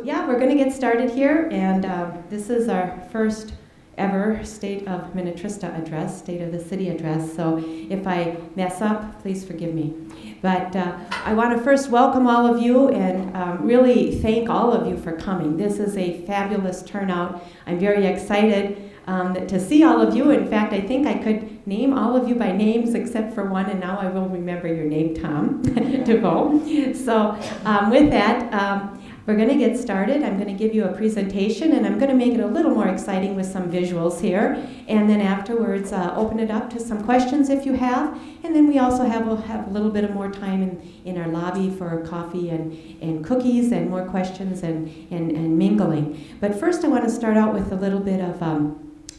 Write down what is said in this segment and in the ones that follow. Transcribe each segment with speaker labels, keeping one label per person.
Speaker 1: Yeah, we're going to get started here, and this is our first ever State of Minnetrista address, State of the City address, so if I mess up, please forgive me. But I want to first welcome all of you and really thank all of you for coming. This is a fabulous turnout. I'm very excited to see all of you. In fact, I think I could name all of you by names except for one, and now I will remember your name, Tom, DeVoe. So with that, we're going to get started. I'm going to give you a presentation, and I'm going to make it a little more exciting with some visuals here. And then afterwards, open it up to some questions if you have. And then we also will have a little bit of more time in our lobby for coffee and cookies and more questions and mingling. But first, I want to start out with a little bit of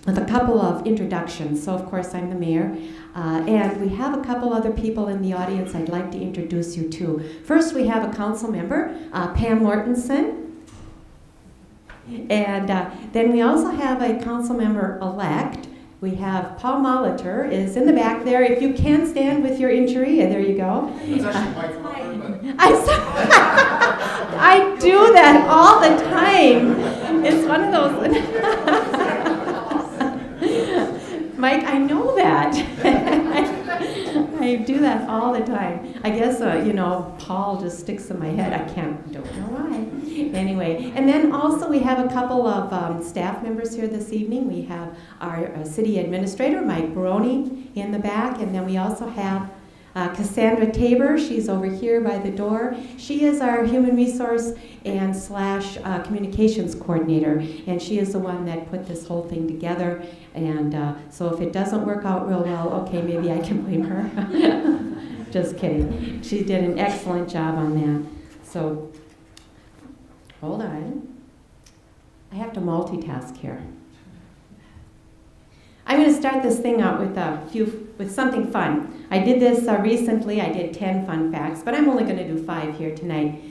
Speaker 1: with a couple of introductions. So, of course, I'm the mayor, and we have a couple other people in the audience I'd like to introduce you to. First, we have a council member, Pam Mortensen, and then we also have a council member-elect. We have Paul Molitor is in the back there. If you can stand with your injury, there you go.
Speaker 2: It's actually Mike.
Speaker 1: I do that all the time. It's one of those. Mike, I know that. I do that all the time. I guess, Paul just sticks in my head. Don't know why. Anyway, and then also we have a couple of staff members here this evening. We have our city administrator, Mike Baroni, in the back, and then we also have Cassandra Tabor. She's over here by the door. She is our human resource and / communications coordinator, and she is the one that put this whole thing together. And so if it doesn't work out real well, okay, maybe I can blame her. Just kidding. She did an excellent job on that. So, hold on. I have to multitask here. I'm going to start this thing out with something fun. I did this recently. I did 10 fun facts, but I'm only going to do 5 here tonight.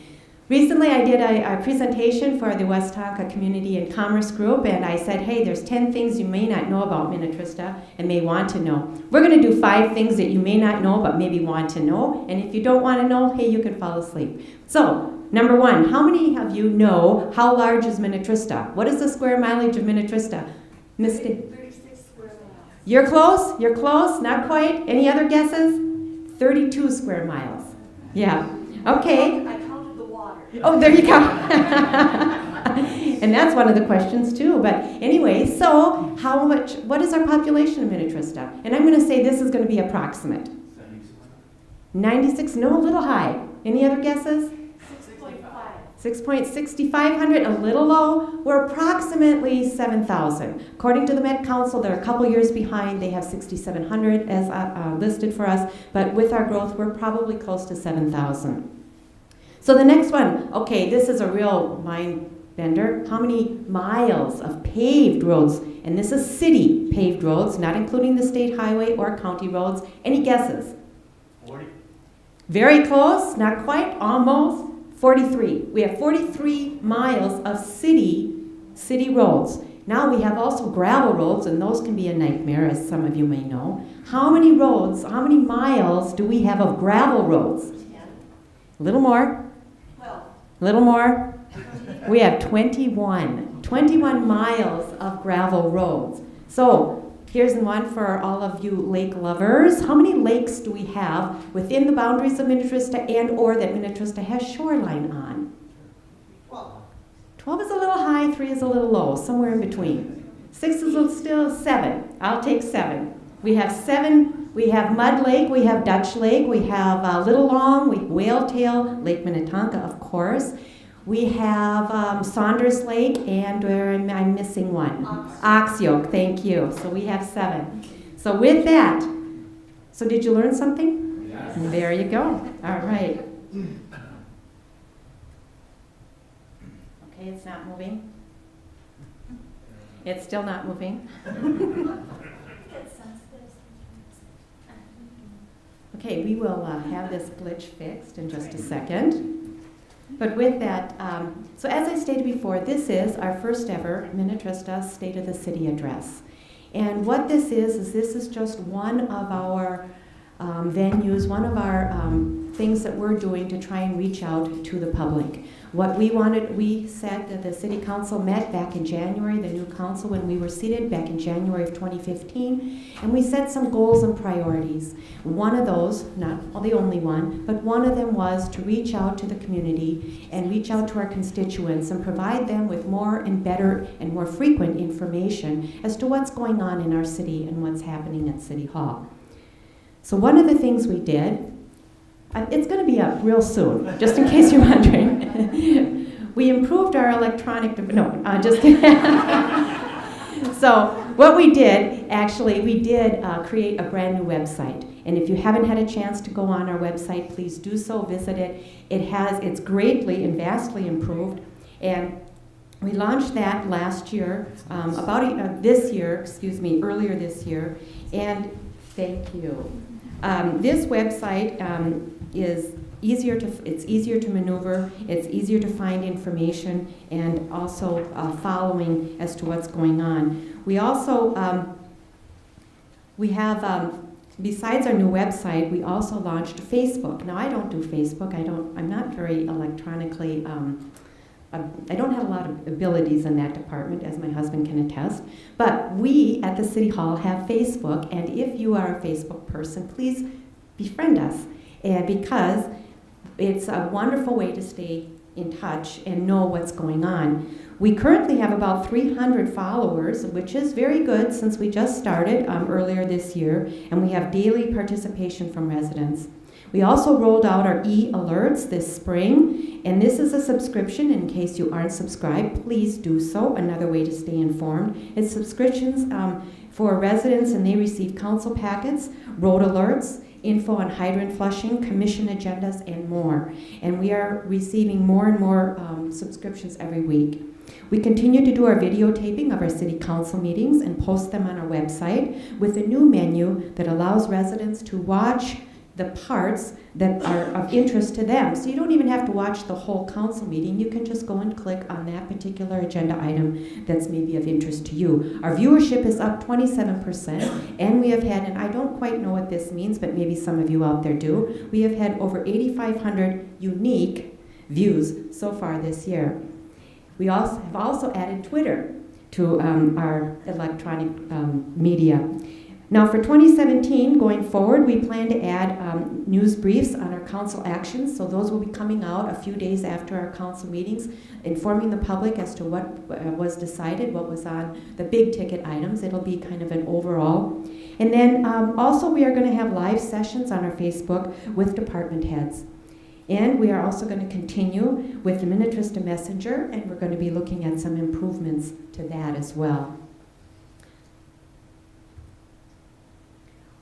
Speaker 1: Recently, I did a presentation for the West Tonka Community and Commerce Group, and I said, hey, there's 10 things you may not know about Minnetrista and may want to know. We're going to do 5 things that you may not know but maybe want to know, and if you don't want to know, hey, you can fall asleep. So, number 1, how many of you know how large is Minnetrista? What is the square mileage of Minnetrista? Misty?
Speaker 3: 36 square miles.
Speaker 1: You're close, not quite. Any other guesses? 32 square miles. Yeah, okay.
Speaker 3: I counted the water.
Speaker 1: Oh, there you go. And that's one of the questions too. But anyway, so what is our population of Minnetrista? And I'm going to say this is going to be approximate. 96, no, a little high. Any other guesses? 6,6500, a little low. We're approximately 7,000. According to the Met Council, they're a couple years behind. They have 6,700 as listed for us. But with our growth, we're probably close to 7,000. So the next one, okay, this is a real mind bender. How many miles of paved roads? And this is city paved roads, not including the state highway or county roads. Any guesses?
Speaker 2: 40.
Speaker 1: Very close, not quite, almost. 43. We have 43 miles of city roads. Now we have also gravel roads, and those can be a nightmare, as some of you may know. How many miles do we have of gravel roads?
Speaker 3: 10.
Speaker 1: A little more.
Speaker 3: 12.
Speaker 1: A little more. We have 21. 21 miles of gravel roads. So, here's one for all of you lake lovers. How many lakes do we have within the boundaries of Minnetrista and or that Minnetrista has shoreline on?
Speaker 3: 12.
Speaker 1: 12 is a little high, 3 is a little low, somewhere in between. 6 is still 7. I'll take 7. We have 7. We have Mud Lake, we have Dutch Lake, we have Little Long, we have Whale Tail, Lake Minnetonka, of course. We have Saunders Lake, and where I'm missing one. Oxyoke, thank you. So we have 7. So with that, so did you learn something?
Speaker 2: Yes.
Speaker 1: There you go. All right. Okay, it's not moving. It's still not moving. Okay, we will have this glitch fixed in just a second. But with that, so as I stated before, this is our first ever Minnetrista State of the City address. And what this is this is just one of our venues, one of our things that we're doing to try and reach out to the public. What we said that the city council met back in January, the new council when we were seated back in January of 2015, and we set some goals and priorities. One of those, not the only one, but one of them was to reach out to the community and reach out to our constituents and provide them with more and better and more frequent information as to what's going on in our city and what's happening at City Hall. So one of the things we did, it's going to be up real soon, just in case you're wondering. We improved our electronic, just kidding. So what we did, actually, we did create a brand new website. And if you haven't had a chance to go on our website, please do so, visit it. It's greatly and vastly improved. And we launched that last year, earlier this year. And thank you. This website is easier to maneuver, it's easier to find information, and also following as to what's going on. We also besides our new website, we also launched Facebook. Now I don't do Facebook. I'm not very electronically. I don't have a lot of abilities in that department, as my husband can attest. But we at the City Hall have Facebook, and if you are a Facebook person, please befriend us, because it's a wonderful way to stay in touch and know what's going on. We currently have about 300 followers, which is very good since we just started earlier this year, and we have daily participation from residents. We also rolled out our e-alerts this spring, and this is a subscription. In case you aren't subscribed, please do so. Another way to stay informed. It's subscriptions for residents, and they receive council packets, road alerts, info on hydrant flushing, commission agendas, and more. And we are receiving more and more subscriptions every week. We continue to do our videotaping of our city council meetings and post them on our website with a new menu that allows residents to watch the parts that are of interest to them. So you don't even have to watch the whole council meeting. You can just go and click on that particular agenda item that's maybe of interest to you. Our viewership is up 27%, and we have had, and I don't quite know what this means, but maybe some of you out there do, we have had over 8,500 unique views so far this year. We have also added Twitter to our electronic media. Now for 2017, going forward, we plan to add news briefs on our council actions. So those will be coming out a few days after our council meetings, informing the public as to what was decided, what was on the big ticket items. It'll be kind of an overall. And then also we are going to have live sessions on our Facebook with department heads. And we are also going to continue with the Minnetrista Messenger, and we're going to be looking at some improvements to that as well.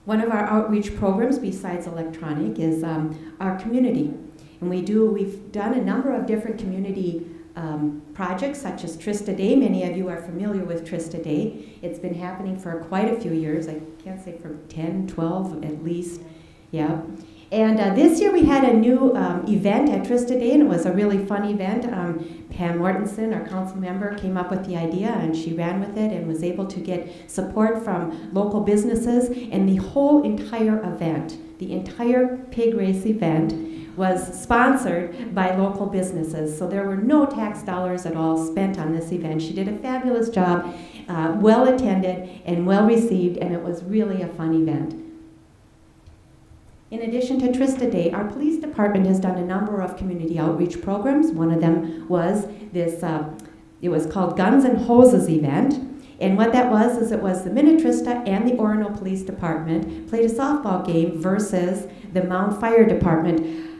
Speaker 1: One of our outreach programs, besides electronic, is our community. And we've done a number of different community projects, such as Trista Day. Many of you are familiar with Trista Day. It's been happening for quite a few years. I can't say for 10, 12 at least. Yeah. And this year we had a new event at Trista Day, and it was a really fun event. Pam Mortensen, our council member, came up with the idea, and she ran with it and was able to get support from local businesses. And the whole entire event, the entire pig race event, was sponsored by local businesses. So there were no tax dollars at all spent on this event. She did a fabulous job, well attended and well received, and it was really a fun event. In addition to Trista Day, our police department has done a number of community outreach programs. One of them was this, it was called Guns and Hoses event. And what that was is it was the Minnetrista and the Orono Police Department played a softball game versus the Mount Fire Department.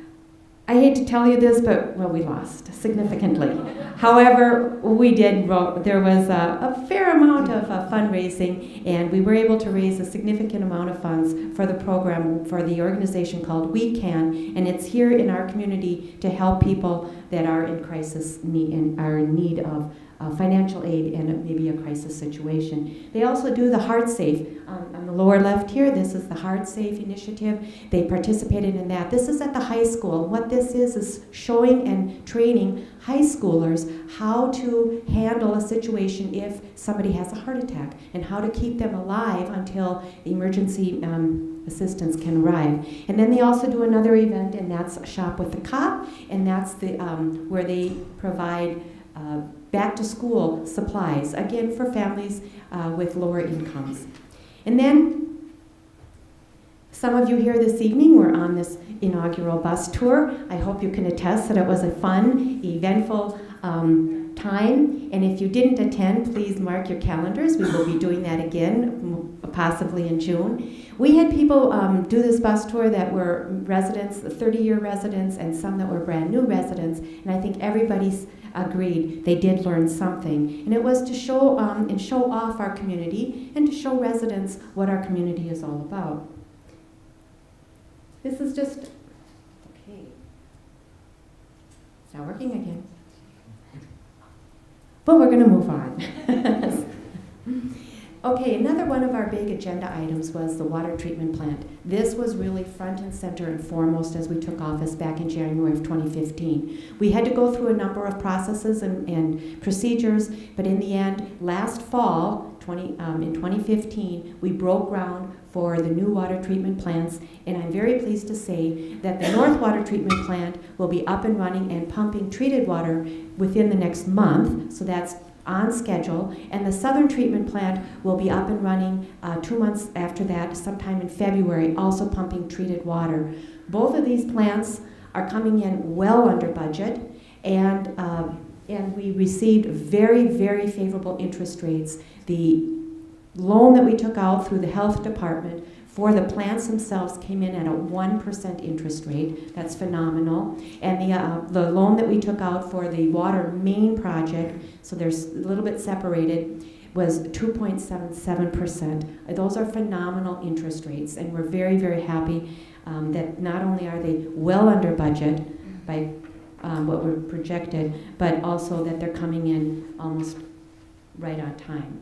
Speaker 1: I hate to tell you this, but, well, we lost significantly. However, we did, there was a fair amount of fundraising, and we were able to raise a significant amount of funds for the program, for the organization called We Can, and it's here in our community to help people that are in crisis and are in need of financial aid and maybe a crisis situation. They also do the Heart Safe. On the lower left here, this is the Heart Safe initiative. They participated in that. This is at the high school. What this is showing and training high schoolers how to handle a situation if somebody has a heart attack and how to keep them alive until the emergency assistance can arrive. And then they also do another event, and that's Shop with the Cop, and that's the where they provide back to school supplies, again for families with lower incomes. And then some of you here this evening were on this inaugural bus tour. I hope you can attest that it was a fun, eventful time. And if you didn't attend, please mark your calendars. We will be doing that again, possibly in June. We had people do this bus tour that were residents, 30-year residents, and some that were brand new residents. And I think everybody's agreed they did learn something. And it was to show and show off our community and to show residents what our community is all about. This is just, okay. It's not working again. But we're going to move on. Okay, another one of our big agenda items was the water treatment plant. This was really front and center and foremost as we took office back in January of 2015. We had to go through a number of processes and procedures, but in the end, last fall, in 2015, we broke ground for the new water treatment plants, and I'm very pleased to say that the North Water Treatment Plant will be up and running and pumping treated water within the next month, so that's on schedule, and the Southern Treatment Plant will be up and running 2 months after that, sometime in February, also pumping treated water. Both of these plants are coming in well under budget, and we received very, very favorable interest rates. The loan that we took out through the health department for the plants themselves came in at a 1% interest rate. That's phenomenal. And the loan that we took out for the water main project, so there's a little bit separated, was 2.77%. Those are phenomenal interest rates, and we're very, very happy that not only are they well under budget by what we're projected, but also that they're coming in almost right on time.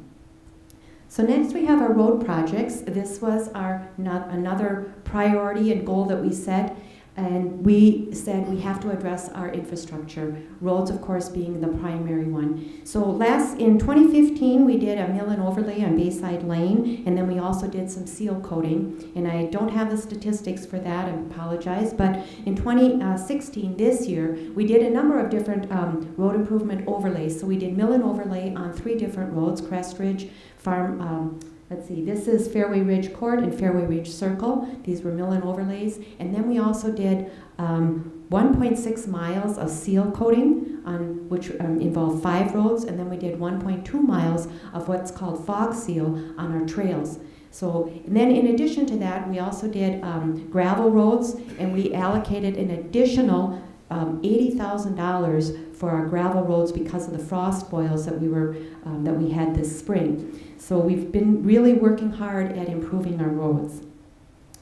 Speaker 1: So next we have our road projects. This was our another priority and goal that we set, and we said we have to address our infrastructure, roads of course being the primary one. So in 2015 we did a mill and overlay on Bayside Lane, and then we also did some seal coating, and I don't have the statistics for that, I apologize, but in 2016, this year, we did a number of different road improvement overlays. So we did mill and overlay on 3 different roads, Crest Ridge, this is Fairway Ridge Court and Fairway Ridge Circle. These were mill and overlays. And then we also did 1.6 miles of seal coating, which involved 5 roads. And then we did 1.2 miles of what's called fog seal on our trails. So, and then in addition to that, we also did gravel roads, and we allocated an additional $80,000 for our gravel roads because of the frost boils that we had this spring. So we've been really working hard at improving our roads.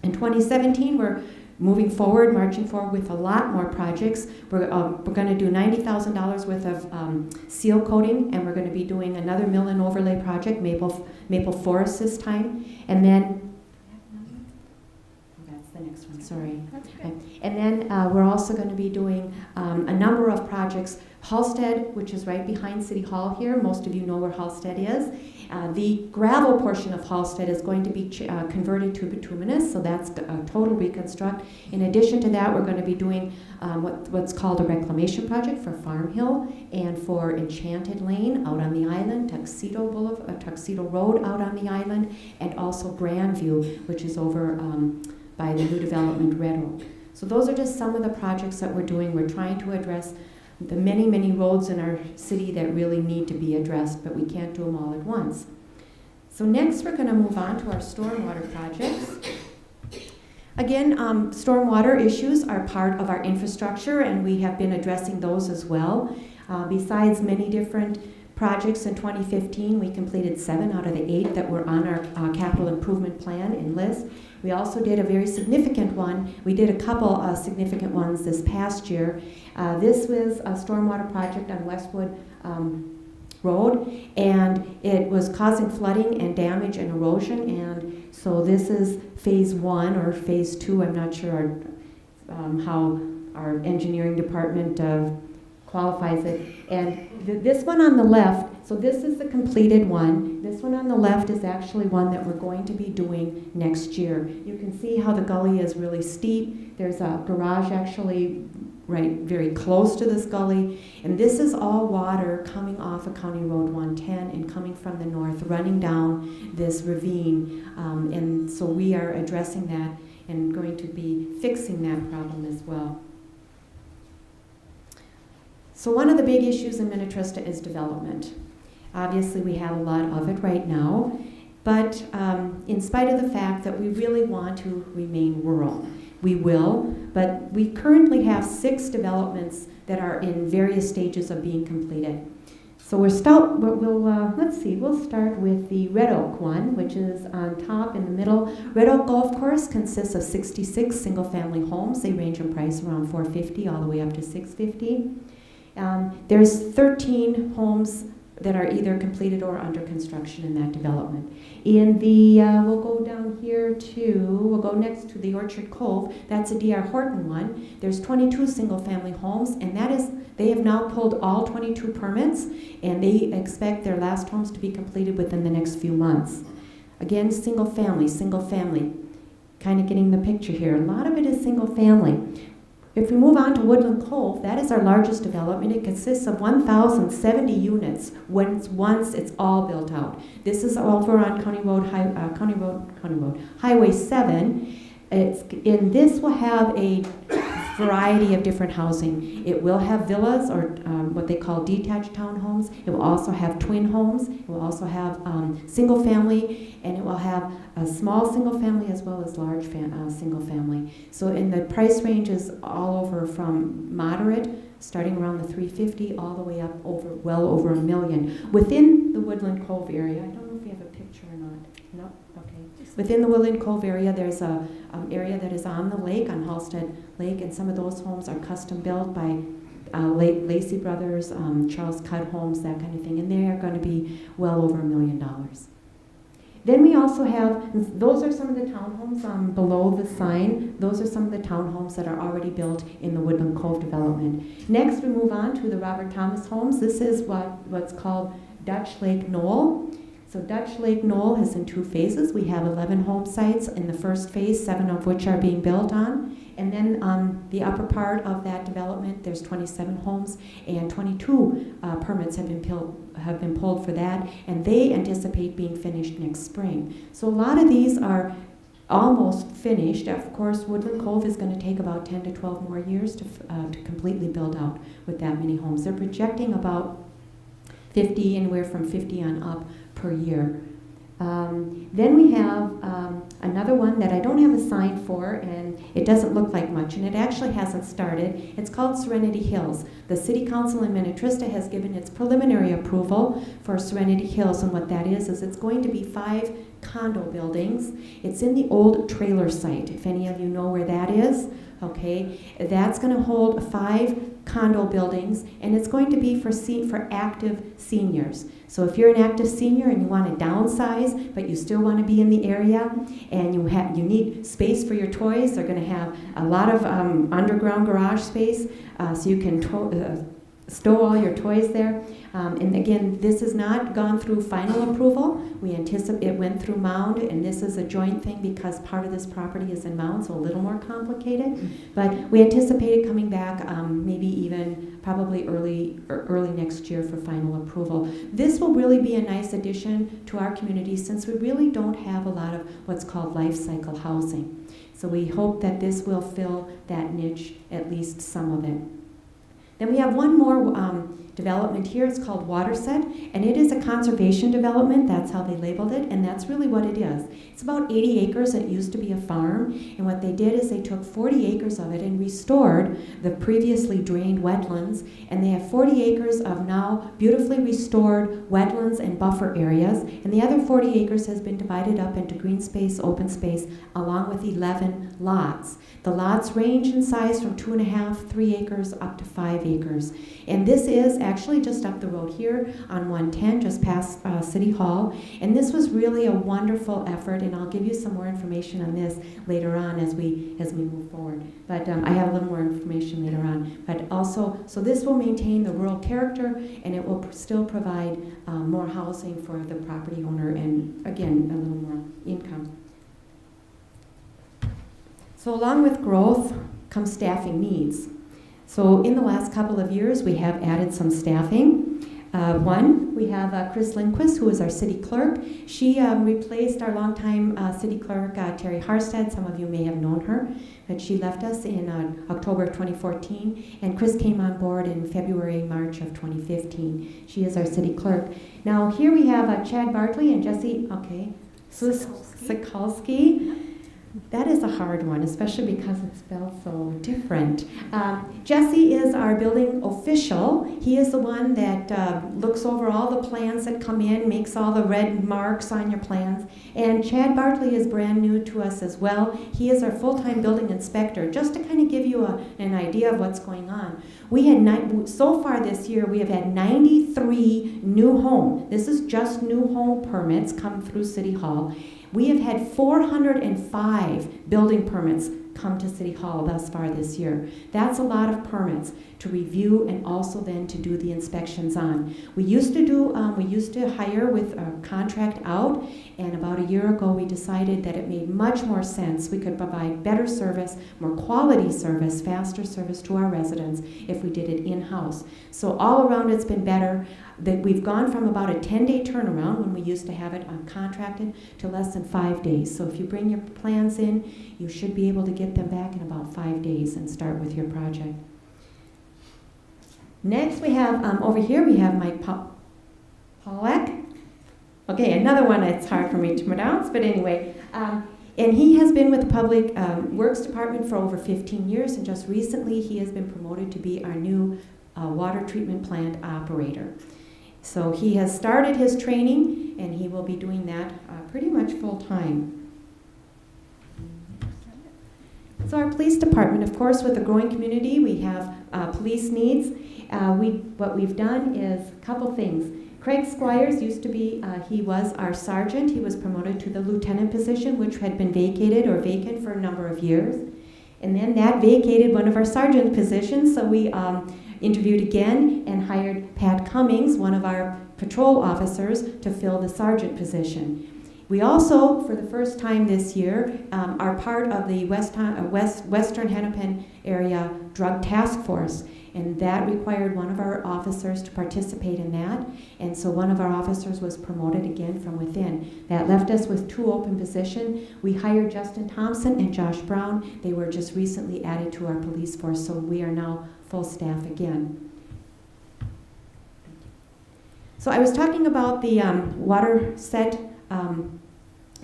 Speaker 1: In 2017, we're moving forward, marching forward with a lot more projects. We're going to do $90,000 worth of seal coating, and we're going to be doing another mill and overlay project, Maple Forest this time, and then that's the next one. Sorry. And then we're also going to be doing a number of projects. Halstead, which is right behind City Hall here. Most of you know where Halstead is. The gravel portion of Halstead is going to be converted to bituminous, so that's a total reconstruct. In addition to that, we're going to be doing what's called a reclamation project for Farm Hill and for Enchanted Lane out on the island, Tuxedo Road out on the island, and also Grandview, which is over by the new development Red Oak. So those are just some of the projects that we're doing. We're trying to address the many, many roads in our city that really need to be addressed, but we can't do them all at once. So next we're going to move on to our stormwater projects. Again, stormwater issues are part of our infrastructure, and we have been addressing those as well. Besides many different projects in 2015, we completed 7 out of the 8 that were on our capital improvement plan and list. We also did a very significant one. We did a couple significant ones this past year. This was a stormwater project on Westwood Road, and it was causing flooding and damage and erosion, and so this is phase 1 or phase 2. I'm not sure how our engineering department qualifies it. And this one on the left, so this is the completed one. This one on the left is actually one that we're going to be doing next year. You can see how the gully is really steep. There's a garage actually right very close to this gully. And this is all water coming off of County Road 110 and coming from the north, running down this ravine. And so we are addressing that and going to be fixing that problem as well. So one of the big issues in Minnetrista is development. Obviously, we have a lot of it right now, but in spite of the fact that we really want to remain rural, we will, but we currently have 6 developments that are in various stages of being completed. So we'll start with the Red Oak one, which is on top in the middle. Red Oak Golf Course consists of 66 single-family homes. They range in price around $450 all the way up to $650. There's 13 homes that are either completed or under construction in that development. In the, we'll go next to the Orchard Cove. That's a D.R. Horton one. There's 22 single-family homes, and they have now pulled all 22 permits, and they expect their last homes to be completed within the next few months. Again, single family, kind of getting the picture here. A lot of it is single family. If we move on to Woodland Cove, that is our largest development. It consists of 1,070 units once it's all built out. This is over on Highway 7. This will have a variety of different housing. It will have villas or what they call detached townhomes. It will also have twin homes. It will also have single family, and it will have a small single family as well as large single family. So in the price range is all over from moderate, starting around the $350, all the way up well over $1 million. Within the Woodland Cove area, I don't know if you have a picture or not. No? Okay. Within the Woodland Cove area, there's a area that is on the lake, on Halstead Lake, and some of those homes are custom built by Lacey Brothers, Charles Cudd Homes, that kind of thing, and they are going to be well over $1 million. Then we also have, those are some of the townhomes below the sign. Those are some of the townhomes that are already built in the Woodland Cove development. Next, we move on to the Robert Thomas homes. This is what's called Dutch Lake Knoll. So Dutch Lake Knoll is in 2 phases. We have 11 home sites in the first phase, 7 of which are being built on. And then the upper part of that development, there's 27 homes, and 22 permits have been pulled for that, and they anticipate being finished next spring. So a lot of these are almost finished. Of course, Woodland Cove is going to take about 10 to 12 more years to completely build out with that many homes. They're projecting about 50, anywhere from 50 on up per year. Then we have another one that I don't have a sign for, and it doesn't look like much, and it actually hasn't started. It's called Serenity Hills. The City Council in Minnetrista has given its preliminary approval for Serenity Hills, and what that is it's going to be 5 condo buildings. It's in the old trailer site, if any of you know where that is. Okay, that's going to hold 5 condo buildings, and it's going to be for active seniors. So if you're an active senior and you want to downsize, but you still want to be in the area, and you need space for your toys, they're going to have a lot of underground garage space, so you can stow all your toys there. And again, this has not gone through final approval. We anticipate it went through Mound, and this is a joint thing because part of this property is in Mound, so a little more complicated. But we anticipate it coming back maybe even probably early next year for final approval. This will really be a nice addition to our community since we really don't have a lot of what's called life cycle housing. So we hope that this will fill that niche, at least some of it. Then we have one more development here. It's called Waterset, and it is a conservation development. That's how they labeled it, and that's really what it is. It's about 80 acres. It used to be a farm, and what they did is they took 40 acres of it and restored the previously drained wetlands, and they have 40 acres of now beautifully restored wetlands and buffer areas, and the other 40 acres has been divided up into green space, open space, along with 11 lots. The lots range in size from 2.5, 3 acres up to 5 acres. And this is actually just up the road here on 110, just past City Hall. And this was really a wonderful effort, and I'll give you some more information on this later on as we move forward. But I have a little more information later on. But also, so this will maintain the rural character, and it will still provide more housing for the property owner, and again, a little more income. So along with growth comes staffing needs. So in the last couple of years, we have added some staffing. We have Chris Lindquist, who is our city clerk. She replaced our longtime city clerk, Terry Harstead. Some of you may have known her, but she left us in October 2014, and Chris came on board in February, March of 2015. She is our city clerk. Now here we have Chad Bartley and Jesse, Sikalski. That is a hard one, especially because it's spelled so different. Jesse is our building official. He is the one that looks over all the plans that come in, makes all the red marks on your plans. And Chad Bartley is brand new to us as well. He is our full-time building inspector. Just to kind of give you an idea of what's going on. We had so far this year, we have had 93 new home. This is just new home permits come through City Hall. We have had 405 building permits come to City Hall thus far this year. That's a lot of permits to review and also then to do the inspections on. We used to hire with a contract out, and about a year ago we decided that it made much more sense. We could provide better service, more quality service, faster service to our residents if we did it in-house. So all around it's been better. That we've gone from about a 10-day turnaround when we used to have it contracted to less than 5 days. So if you bring your plans in, you should be able to get them back in about 5 days and start with your project. Next we have, over here we have Mike Pollack. Okay, another one that's hard for me to pronounce, but anyway. And he has been with the Public Works Department for over 15 years, and just recently he has been promoted to be our new water treatment plant operator. So he has started his training, and he will be doing that pretty much full time. So our police department, of course, with the growing community, we have police needs. What we've done is a couple things. Craig Squires used to be, he was our sergeant. He was promoted to the lieutenant position, which had been vacated or vacant for a number of years. And then that vacated one of our sergeant positions, so we interviewed again and hired Pat Cummings, one of our patrol officers, to fill the sergeant position. We also, for the first time this year, are part of the Western Hennepin Area Drug Task Force, and that required one of our officers to participate in that, and so one of our officers was promoted again from within. That left us with 2 open positions. We hired Justin Thompson and Josh Brown. They were just recently added to our police force, so we are now full staff again. So I was talking about the water set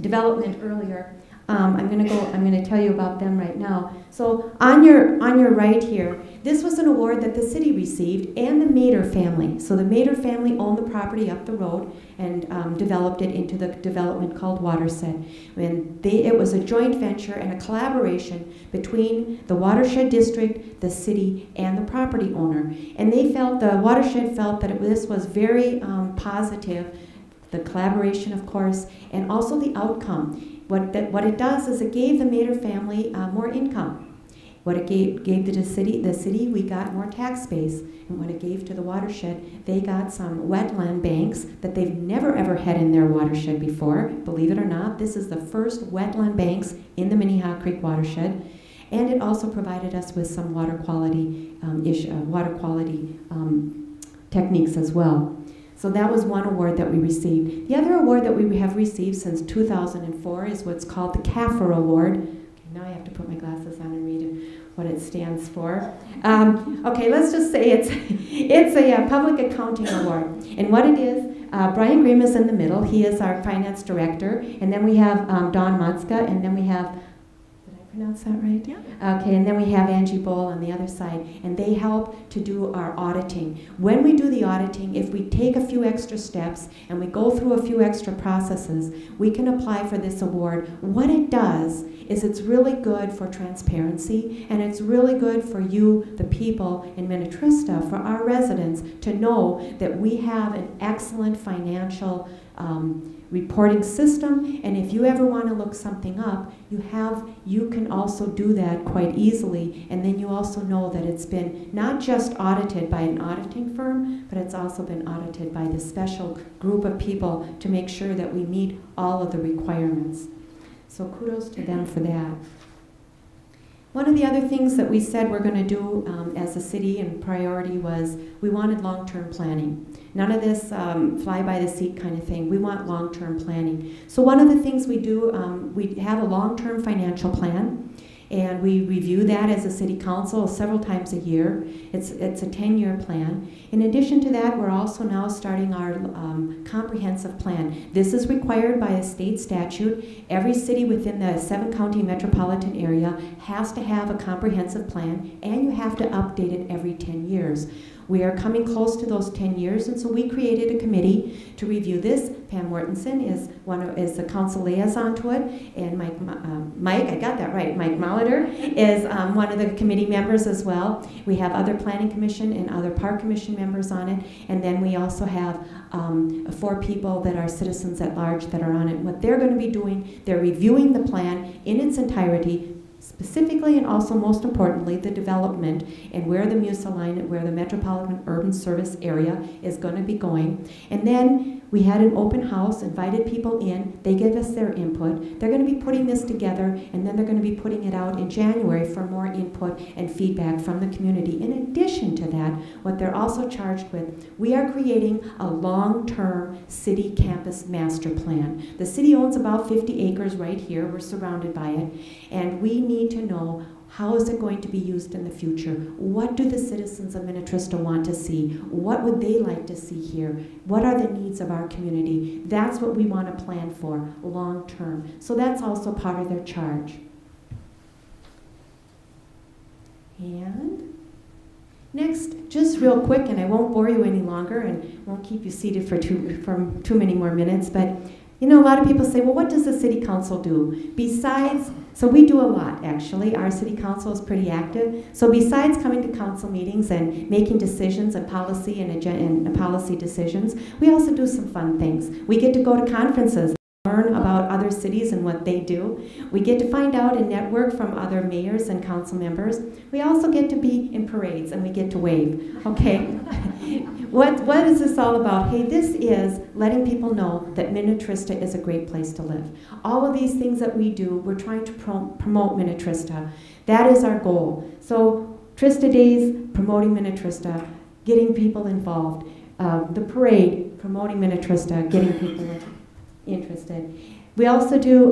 Speaker 1: development earlier. I'm going to tell you about them right now. So on your right here, this was an award that the city received and the Mader family. So the Mader family owned the property up the road and developed it into the development called Watershed. It was a joint venture and a collaboration between the watershed district, the city, and the property owner. And the watershed felt that this was very positive, the collaboration, of course, and also the outcome. What it does is it gave the Mader family more income. What it gave to the city, we got more tax space. And what it gave to the watershed, they got some wetland banks that they've never ever had in their watershed before. Believe it or not, this is the first wetland banks in the Minnehaha Creek watershed. And it also provided us with some water quality techniques as well. So that was one award that we received. The other award that we have received since 2004 is what's called the CAFR Award. Okay, now I have to put my glasses on and read what it stands for. Okay, let's just say it's a public accounting award. And what it is, Brian Grimm is in the middle. He is our finance director. And then we have Don Matska, and then we have, did I pronounce that right?
Speaker 4: Yeah.
Speaker 1: Okay, and then we have Angie Bowl on the other side, and they help to do our auditing. When we do the auditing, if we take a few extra steps and we go through a few extra processes, we can apply for this award. What it does is it's really good for transparency, and it's really good for you, the people in Minnetrista, for our residents, to know that we have an excellent financial reporting system, and if you ever want to look something up, you can also do that quite easily, and then you also know that it's been not just audited by an auditing firm, but it's also been audited by this special group of people to make sure that we meet all of the requirements. So kudos to them for that. One of the other things that we said we're going to do as a city and priority was we wanted long-term planning. None of this fly-by-the-seat kind of thing. We want long-term planning. So one of the things we do, we have a long-term financial plan, and we review that as a city council several times a year. It's a 10-year plan. In addition to that, we're also now starting our comprehensive plan. This is required by a state statute. Every city within the 7-county metropolitan area has to have a comprehensive plan, and you have to update it every 10 years. We are coming close to those 10 years, and so we created a committee to review this. Pam Mortensen is the council liaison to it, and Mike, I got that right, Mike Molitor is one of the committee members as well. We have other planning commission and other park commission members on it, and then we also have 4 people that are citizens at large that are on it. What they're going to be doing, they're reviewing the plan in its entirety, specifically and also most importantly the development and where the MUSA line, where the Metropolitan Urban Service Area is going to be going. And then we had an open house, invited people in, they gave us their input. They're going to be putting this together, and then they're going to be putting it out in January for more input and feedback from the community. In addition to that, what they're also charged with, we are creating a long-term city campus master plan. The city owns about 50 acres right here, we're surrounded by it, and we need to know how is it going to be used in the future? What do the citizens of Minnetrista want to see? What would they like to see here? What are the needs of our community? That's what we want to plan for long term. So that's also part of their charge. And next, just real quick, and I won't bore you any longer and won't keep you seated for too many more minutes, but you know, a lot of people say, well, what does the city council do? So we do a lot, actually. Our city council is pretty active. So besides coming to council meetings and making decisions and policy and policy decisions, we also do some fun things. We get to go to conferences, learn about other cities and what they do. We get to find out and network from other mayors and council members. We also get to be in parades and we get to wave. Okay. What is this all about? Hey, this is letting people know that Minnetrista is a great place to live. All of these things that we do, we're trying to promote Minnetrista. That is our goal. So Trista Days, promoting Minnetrista, getting people involved. The parade, promoting Minnetrista, getting people interested. We also do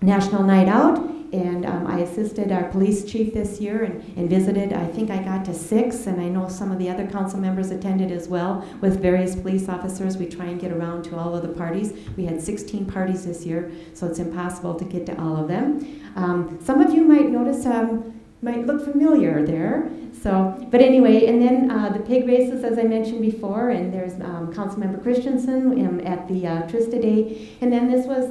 Speaker 1: National Night Out, and I assisted our police chief this year and visited, I think I got to 6, and I know some of the other council members attended as well with various police officers. We try and get around to all of the parties. We had 16 parties this year, so it's impossible to get to all of them. Some of you might notice, might look familiar there. So, but anyway, and then the pig races, as I mentioned before, and there's Councilmember Christensen at the Trista Day. And then this was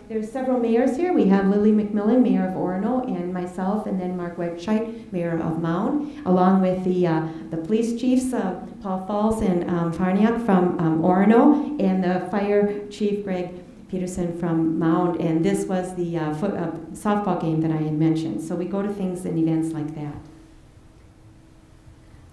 Speaker 1: there's several mayors here. We have Lily McMillan, Mayor of Orono, and myself, and then Mark Wegscheit, Mayor of Mound, along with the police chiefs, Paul Falls and Farniak from Orono, and the fire chief, Greg Peterson from Mound, and this was the softball game that I had mentioned. So we go to things and events like that.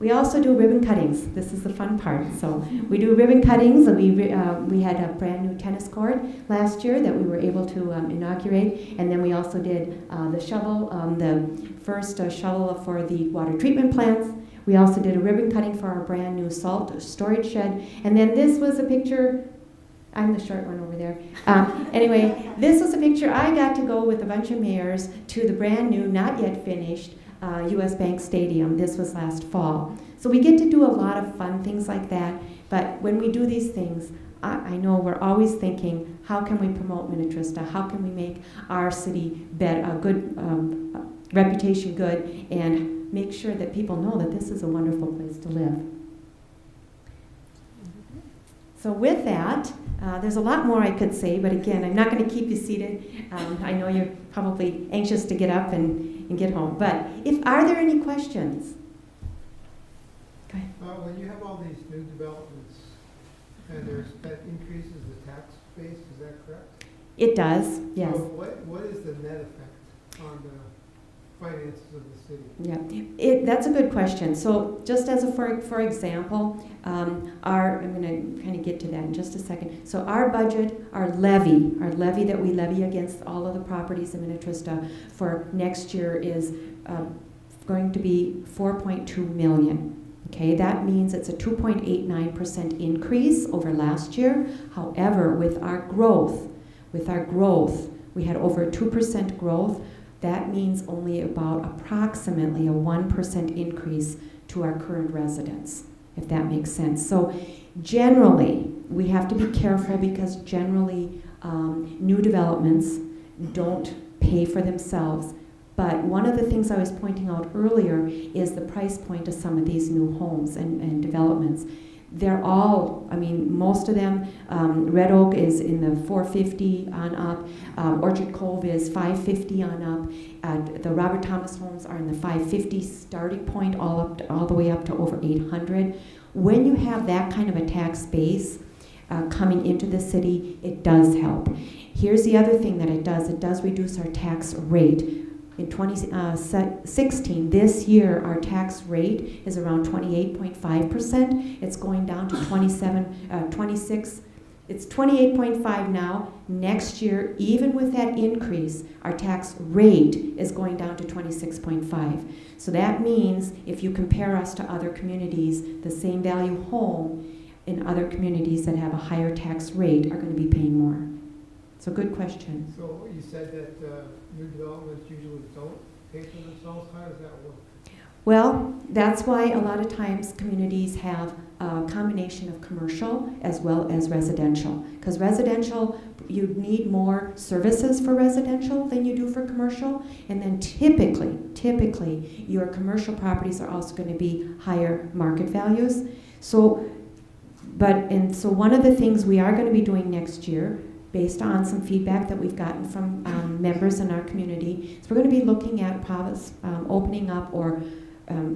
Speaker 1: We also do ribbon cuttings. This is the fun part. So we do ribbon cuttings. We had a brand new tennis court last year that we were able to inaugurate, and then we also did the shovel, the first shovel for the water treatment plants. We also did a ribbon cutting for our brand new salt storage shed, and then this was a picture. I'm the short one over there. Anyway, this was a picture. I got to go with a bunch of mayors to the brand new, not yet finished, US Bank Stadium. This was last fall. So we get to do a lot of fun things like that, but when we do these things, I know we're always thinking, how can we promote Minnetrista? How can we make our city a good reputation good, and make sure that people know that this is a wonderful place to live? So with that, there's a lot more I could say, but again, I'm not going to keep you seated. I know you're probably anxious to get up and get home. But are there any questions? Go ahead.
Speaker 4: When you have all these new developments and that increases the tax base, is that correct?
Speaker 1: It does, yes.
Speaker 4: So what is the net effect on the finances of the city?
Speaker 1: Yeah, that's a good question. So just as a for example, I'm going to kind of get to that in just a second. So our budget, our levy that we levy against all of the properties in Minnetrista for next year is going to be $4.2 million. Okay, that means it's a 2.89% increase over last year. However, with our growth, we had over 2% growth. That means only about approximately a 1% increase to our current residents, if that makes sense. So generally, we have to be careful because generally new developments don't pay for themselves. But one of the things I was pointing out earlier is the price point of some of these new homes and developments. They're all, most of them, Red Oak is in the $450 on up, Orchard Cove is $550 on up, the Robert Thomas homes are in the $550 starting point all the way up to over $800. When you have that kind of a tax base coming into the city, it does help. Here's the other thing that it does reduce our tax rate. In 2016, this year, our tax rate is around 28.5%. It's going down to 26. It's 28.5 now. Next year, even with that increase, our tax rate is going down to 26.5. So that means if you compare us to other communities, the same value home in other communities that have a higher tax rate are going to be paying more. So good question.
Speaker 4: So you said that new developments usually don't pay for themselves. How does that work?
Speaker 1: Well, that's why a lot of times communities have a combination of commercial as well as residential. Because residential, you need more services for residential than you do for commercial. And then typically, your commercial properties are also going to be higher market values. So one of the things we are going to be doing next year, based on some feedback that we've gotten from members in our community. So we're going to be looking at opening up or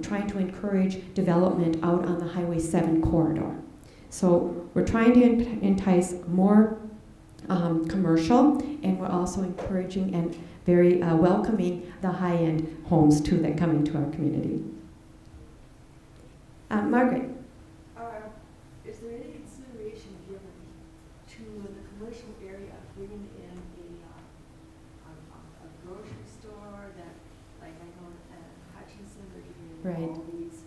Speaker 1: trying to encourage development out on the Highway 7 corridor. So we're trying to entice more commercial, and we're also encouraging and very welcoming the high-end homes too that come into our community. Margaret.
Speaker 3: Is there any consideration given to the commercial area bringing in a grocery store that, like I know at Hutchinson or even
Speaker 1: Right.
Speaker 3: Aldi's,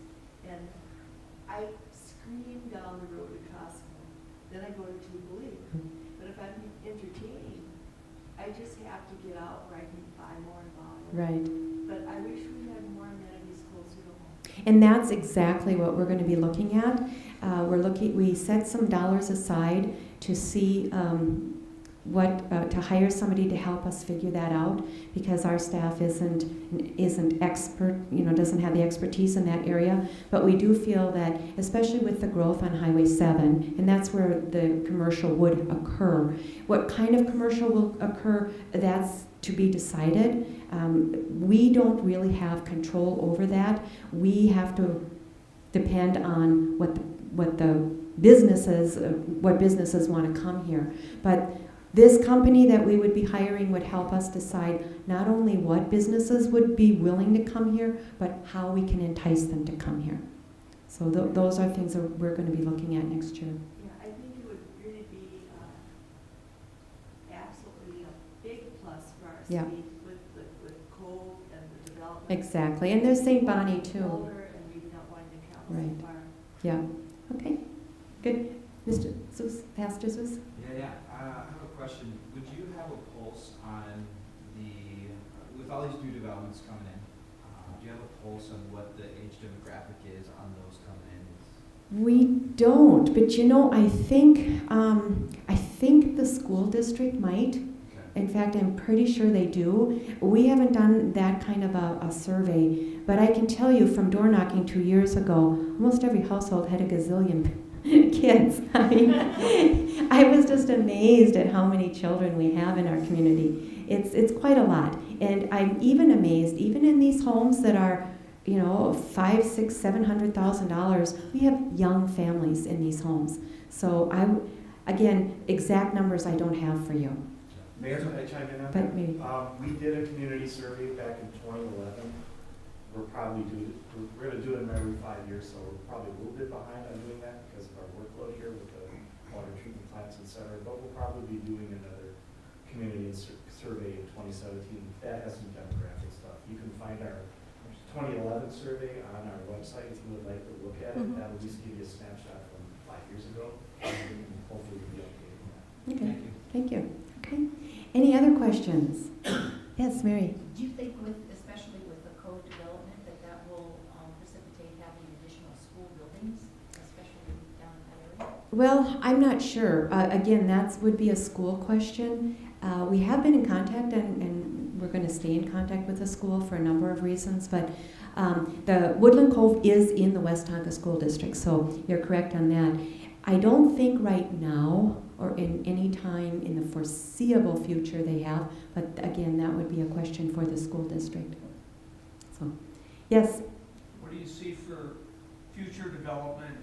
Speaker 3: and I scream down the road to Costco, then I go to Jubilee. But if I'm entertaining, I just have to get out where I can buy more and buy.
Speaker 1: Right.
Speaker 3: But I wish we had more amenities closer to home.
Speaker 1: And that's exactly what we're going to be looking at. We set some dollars aside to see to hire somebody to help us figure that out, because our staff isn't expert, doesn't have the expertise in that area. But we do feel that, especially with the growth on Highway 7, and that's where the commercial would occur. What kind of commercial will occur, that's to be decided. We don't really have control over that. We have to depend on what businesses want to come here. But this company that we would be hiring would help us decide not only what businesses would be willing to come here, but how we can entice them to come here. So those are things that we're going to be looking at next year.
Speaker 3: Yeah, I think it would really be absolutely a big plus for our
Speaker 1: Yeah.
Speaker 3: city with Cove and the development.
Speaker 1: Exactly, and there's St. Bonnie too.
Speaker 3: Older and maybe not wanting to travel
Speaker 1: Right.
Speaker 3: so far.
Speaker 1: Yeah. Okay. Good. Mr. Zeus, Pastor Zeus.
Speaker 2: Yeah. I have a question. Would you have a pulse on with all these new developments coming in, do you have a pulse on what the age demographic is on those coming in?
Speaker 1: We don't, but I think the school district might. In fact, I'm pretty sure they do. We haven't done that kind of a survey, but I can tell you from door knocking 2 years ago, almost every household had a gazillion kids. I mean, I was just amazed at how many children we have in our community. It's quite a lot, and I'm even amazed, even in these homes that are, you know, $500,000, $600,000, $700,000, we have young families in these homes. So again, exact numbers I don't have for you.
Speaker 5: Mayor, can I chime in on
Speaker 1: But
Speaker 5: that?
Speaker 1: maybe.
Speaker 5: We did a community survey back in 2011. We're going to do it every 5 years, so we're probably a little bit behind on doing that because of our workload here with the water treatment plants, et cetera. But we'll probably be doing another community survey in 2017. That has some demographic stuff. You can find our 2011 survey on our website if you would like to look at it.
Speaker 1: Mhm.
Speaker 5: That'll just give you a snapshot from 5 years ago. And hopefully we'll be updating that.
Speaker 1: Okay, thank you. Okay. Any other questions? Yes, Mary.
Speaker 6: Do you think with, especially with the code development, that will precipitate having additional school buildings, especially down in that area?
Speaker 1: Well, I'm not sure. Again, that would be a school question. We have been in contact, and we're going to stay in contact with the school for a number of reasons, but the Woodland Cove is in the West Tonka School District, so you're correct on that. I don't think right now or in any time in the foreseeable future they have, but again, that would be a question for the school district. So, yes?
Speaker 7: What do you see for future development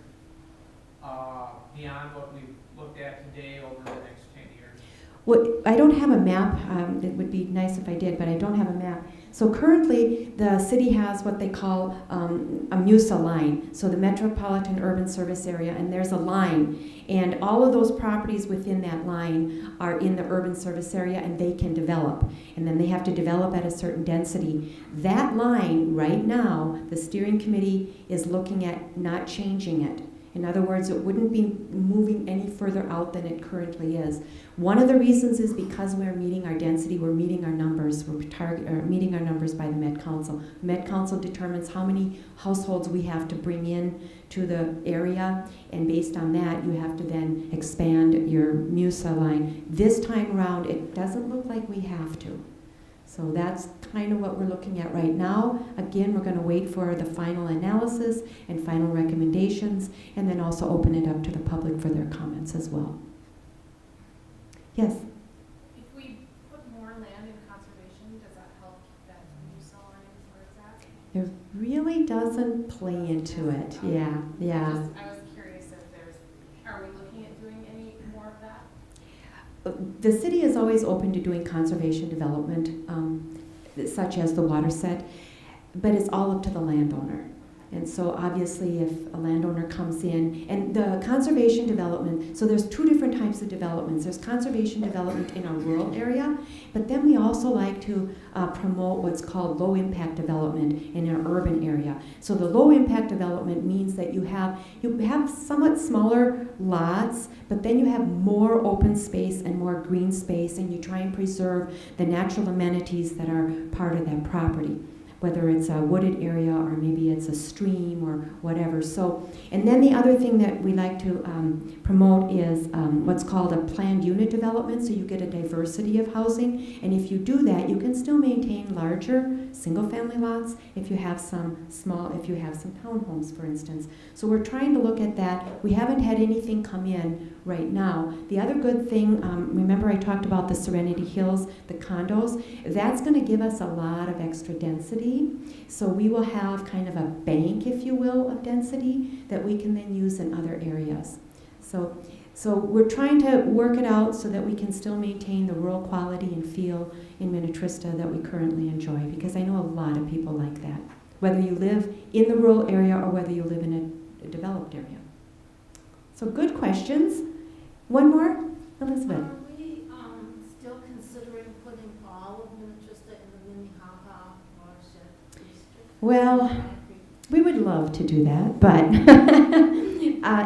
Speaker 7: beyond what we've looked at today over the next 10 years?
Speaker 1: Well, I don't have a map. It would be nice if I did, but I don't have a map. So currently, the city has what they call a MUSA line, so the Metropolitan Urban Service Area, and there's a line. And all of those properties within that line are in the urban service area, and they can develop. And then they have to develop at a certain density. That line, right now, the steering committee is looking at not changing it. In other words, it wouldn't be moving any further out than it currently is. One of the reasons is because we're meeting our density, we're meeting our numbers, meeting our numbers by the Met Council. The Met Council determines how many households we have to bring in to the area, and based on that, you have to then expand your MUSA line. This time around, it doesn't look like we have to. So that's kind of what we're looking at right now. Again, we're going to wait for the final analysis and final recommendations, and then also open it up to the public for their comments as well. Yes?
Speaker 8: If we put more land in conservation, does that help keep that MUSA line where it's at?
Speaker 1: It really doesn't play into it. Yeah, yeah.
Speaker 8: I was curious if are we looking at doing any more of that?
Speaker 1: The city is always open to doing conservation development, such as the water set, but it's all up to the landowner. And so obviously if a landowner comes in, and the conservation development, so there's two different types of developments. There's conservation development in a rural area, but then we also like to promote what's called low impact development in an urban area. So the low impact development means that you have somewhat smaller lots, but then you have more open space and more green space, and you try and preserve the natural amenities that are part of that property, whether it's a wooded area or maybe it's a stream or whatever. So, and then the other thing that we like to promote is what's called a planned unit development, so you get a diversity of housing. And if you do that, you can still maintain larger single-family lots if you have some townhomes, for instance. So we're trying to look at that. We haven't had anything come in right now. The other good thing, remember I talked about the Serenity Hills, the condos, that's going to give us a lot of extra density. So we will have kind of a bank, if you will, of density that we can then use in other areas. So we're trying to work it out so that we can still maintain the rural quality and feel in Minnetrista that we currently enjoy, because I know a lot of people like that, whether you live in the rural area or whether you live in a developed area. So good questions. One more, Elizabeth.
Speaker 6: Are we still considering putting all of Minnetrista in the Minnehaha watershed district?
Speaker 1: Well, we would love to do that, but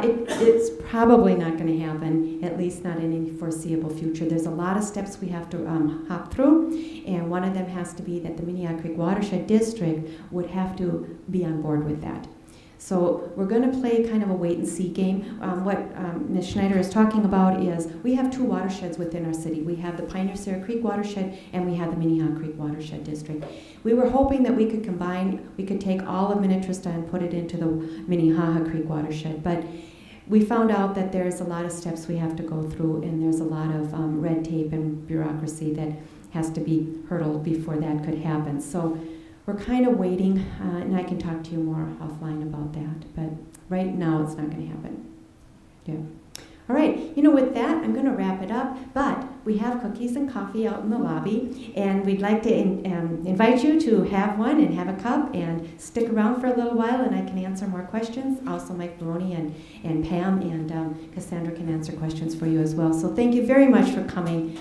Speaker 1: it's probably not going to happen, at least not in any foreseeable future. There's a lot of steps we have to hop through, and one of them has to be that the Minnehaha Creek Watershed District would have to be on board with that. So we're going to play kind of a wait-and-see game. What Ms. Schneider is talking about is we have two watersheds within our city. We have the Pioneer-Sierra Creek Watershed, and we have the Minnehaha Creek Watershed District. We were hoping that we could combine, we could take all of Minnetrista and put it into the Minnehaha Creek Watershed, but we found out that there's a lot of steps we have to go through, and there's a lot of red tape and bureaucracy that has to be hurdled before that could happen. So we're kind of waiting, and I can talk to you more offline about that, but right now it's not going to happen. Yeah. All right, with that, I'm going to wrap it up, but we have cookies and coffee out in the lobby, and we'd like to invite you to have one and have a cup and stick around for a little while, and I can answer more questions. Also, Mike Baroni and Pam and Cassandra can answer questions for you as well. So thank you very much for coming.